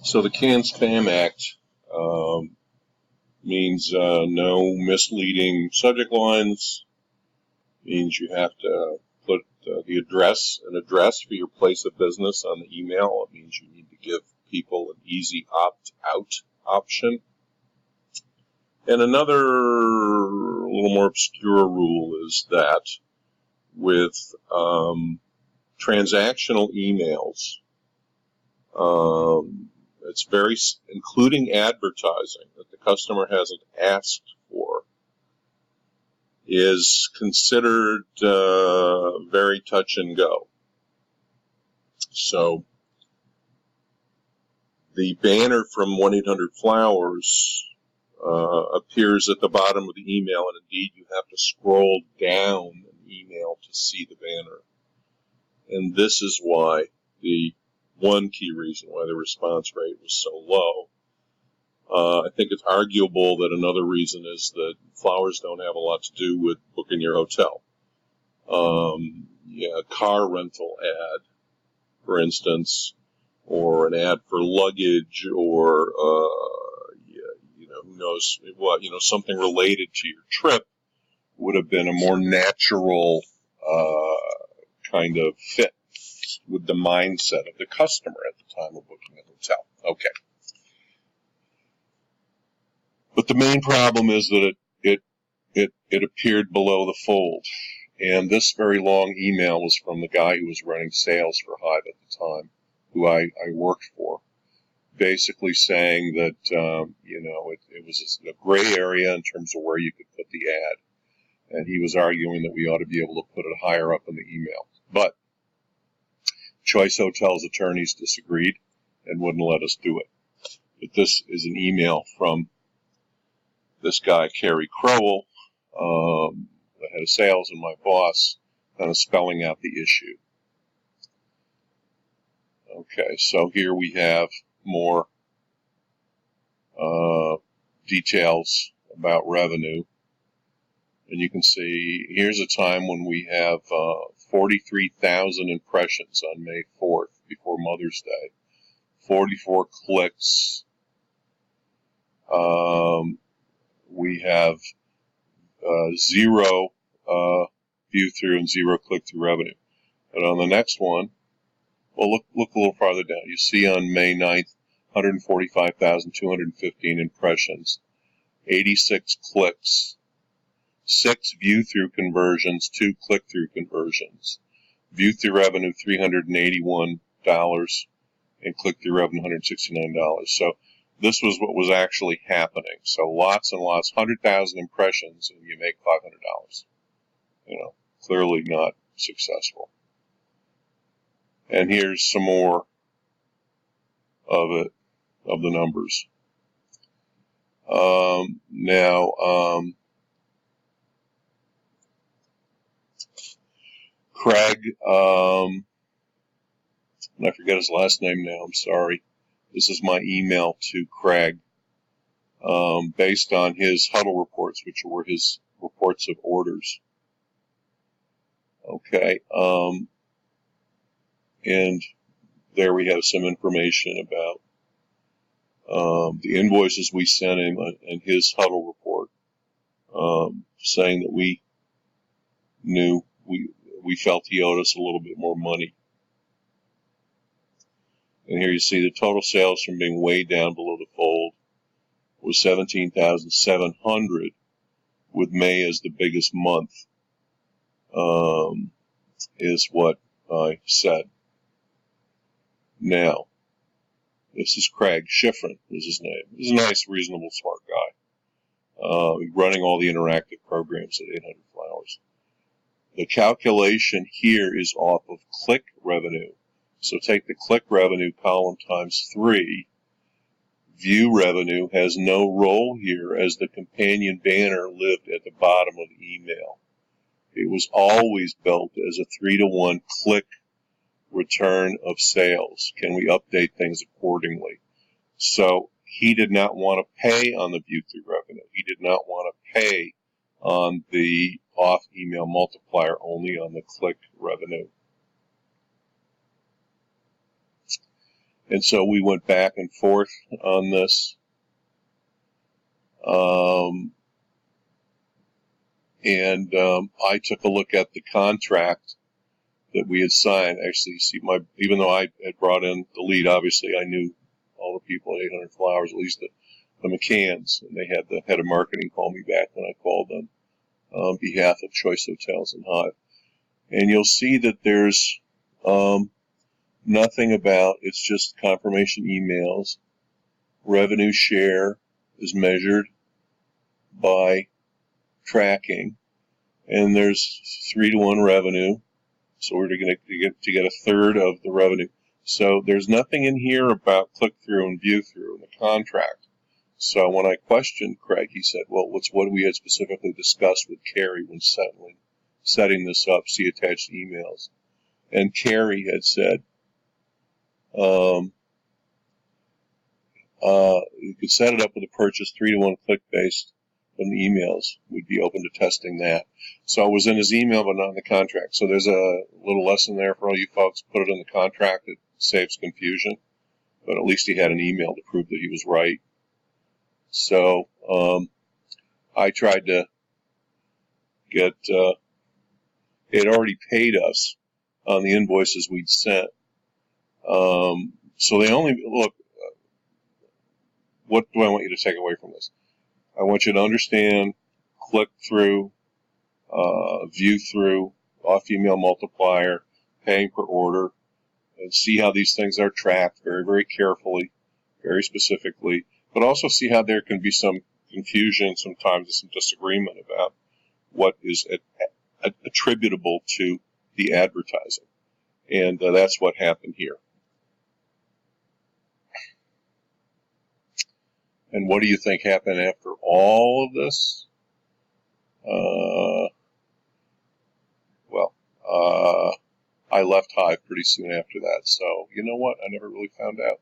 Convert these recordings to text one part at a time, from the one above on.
So the CAN-SPAM Act means no misleading subject lines, means you have to put an address for your place of business on the email. It means you need to give people an easy opt-out option. And another little more obscure rule is that with transactional emails, it's very, including advertising that the customer hasn't asked for, is considered very touch and go. So the banner from 1-800-Flowers appears at the bottom of the email, and indeed you have to scroll down an email to see the banner. And this is why one key reason why the response rate was so low. I think it's arguable that another reason is that flowers don't have a lot to do with booking your hotel. A car rental ad, for instance, or an ad for luggage, or who knows what, something related to your trip would have been a more natural kind of fit with the mindset of the customer at the time of booking a hotel. Okay. But the main problem is that it appeared below the fold. And this very long email was from the guy who was running sales for Hive at the time, who I worked for, basically saying that, it was a gray area in terms of where you could put the ad. And he was arguing that we ought to be able to put it higher up in the email. But Choice Hotels attorneys disagreed and wouldn't let us do it. But this is an email from this guy, Kerry Crowell, the head of sales and my boss, kind of spelling out the issue. Okay, so here we have more details about revenue. And you can see here's a time when we have 43,000 impressions on May 4th, before Mother's Day, 44 clicks. We have 0 view-through and 0 click-through revenue. But on the next one, well, look a little farther down. You see on May 9th, 145,215 impressions, 86 clicks, 6 view-through conversions, 2 click-through conversions. View-through revenue, $381, and click-through revenue, $169. So this was what was actually happening. So lots and lots, 100,000 impressions, and you make $500. Clearly not successful. And here's some more of it, of the numbers. Craig, and I forget his last name now, I'm sorry. This is my email to Craig, based on his huddle reports, which were his reports of orders. Okay, and there we have some information about the invoices we sent him and his huddle report, saying that we knew, we felt he owed us a little bit more money. And here you see the total sales from being way down below the fold was 17,700, with May as the biggest month, is what I said. Now, this is Craig Schifrin, is his name. He's a nice, reasonable, smart guy, running all the interactive programs at 800-Flowers. The calculation here is off of click revenue. So take the click revenue column times 3. View revenue has no role here, as the companion banner lived at the bottom of the email. It was always built as a 3-to-1 click return of sales. Can we update things accordingly? So he did not want to pay on the view-through revenue. He did not want to pay on the off-email multiplier, only on the click revenue. And so we went back and forth on this. I took a look at the contract that we had signed. Actually, see, even though I had brought in the lead, obviously I knew all the people at 800 Flowers, at least the McCanns, and they had the head of marketing call me back when I called them on behalf of Choice Hotels and Hive. And you'll see that there's nothing about, it's just confirmation emails. Revenue share is measured by tracking, and there's 3-to-1 revenue, so we're going to get a third of the revenue. So there's nothing in here about click-through and view-through in the contract. So when I questioned Craig, he said, well, what we had specifically discussed with Carrie when setting this up, see attached emails. And Carrie had said, you could set it up with a purchase 3-to-1 click-based on the emails. We'd be open to testing that. So it was in his email, but not in the contract. So there's a little lesson there for all you folks. Put it in the contract. It saves confusion. But at least he had an email to prove that he was right. So I tried to get, they had already paid us on the invoices we'd sent. So they only, look, what do I want you to take away from this? I want you to understand click-through, view-through, off-email multiplier, paying per order, and see how these things are tracked very, very carefully, very specifically, but also see how there can be some confusion, sometimes some disagreement about what is attributable to the advertising. And that's what happened here. And what do you think happened after all of this? I left Hive pretty soon after that. So, you know what? I never really found out.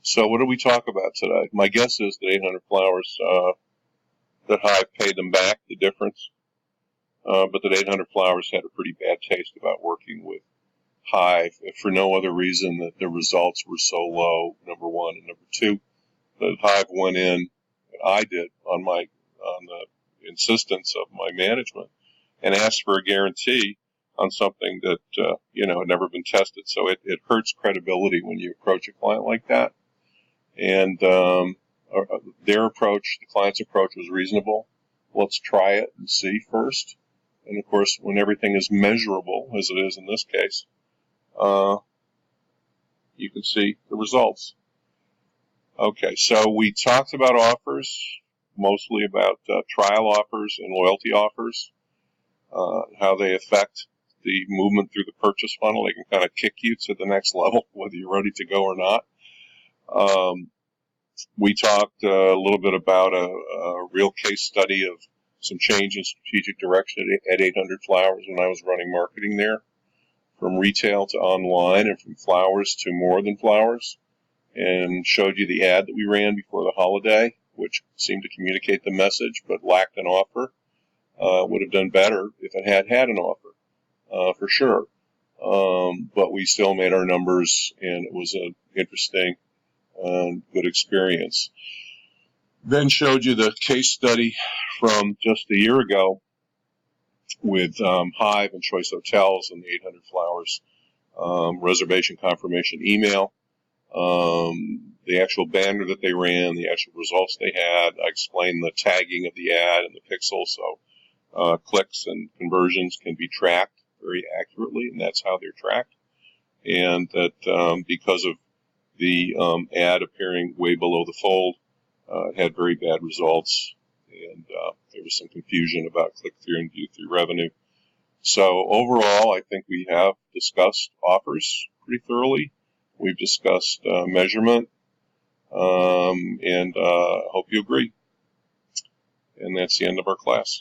So what did we talk about today? My guess is that 800 Flowers, that Hive paid them back, the difference. But that 800 Flowers had a pretty bad taste about working with Hive, if for no other reason that the results were so low, number one. And number two, that Hive went in, and I did on the insistence of my management, and asked for a guarantee on something that had never been tested. So it hurts credibility when you approach a client like that. And their approach, the client's approach, was reasonable. Let's try it and see first. And of course, when everything is measurable, as it is in this case, you can see the results. Okay, so we talked about offers, mostly about trial offers and loyalty offers, how they affect the movement through the purchase funnel. They can kind of kick you to the next level, whether you're ready to go or not. We talked a little bit about a real case study of some change in strategic direction at 800 Flowers when I was running marketing there, from retail to online and from flowers to more than flowers, and showed you the ad that we ran before the holiday, which seemed to communicate the message but lacked an offer. Would have done better if it had an offer, for sure. But we still made our numbers, and it was an interesting and good experience. Then showed you the case study from just a year ago with Hive and Choice Hotels and the 800 Flowers reservation confirmation email. The actual banner that they ran, the actual results they had. I explained the tagging of the ad and the pixel, so clicks and conversions can be tracked very accurately, and that's how they're tracked. And that because of the ad appearing way below the fold, it had very bad results, and there was some confusion about click-through and view-through revenue. So overall, I think we have discussed offers pretty thoroughly. We've discussed measurement, and hope you agree. And that's the end of our class.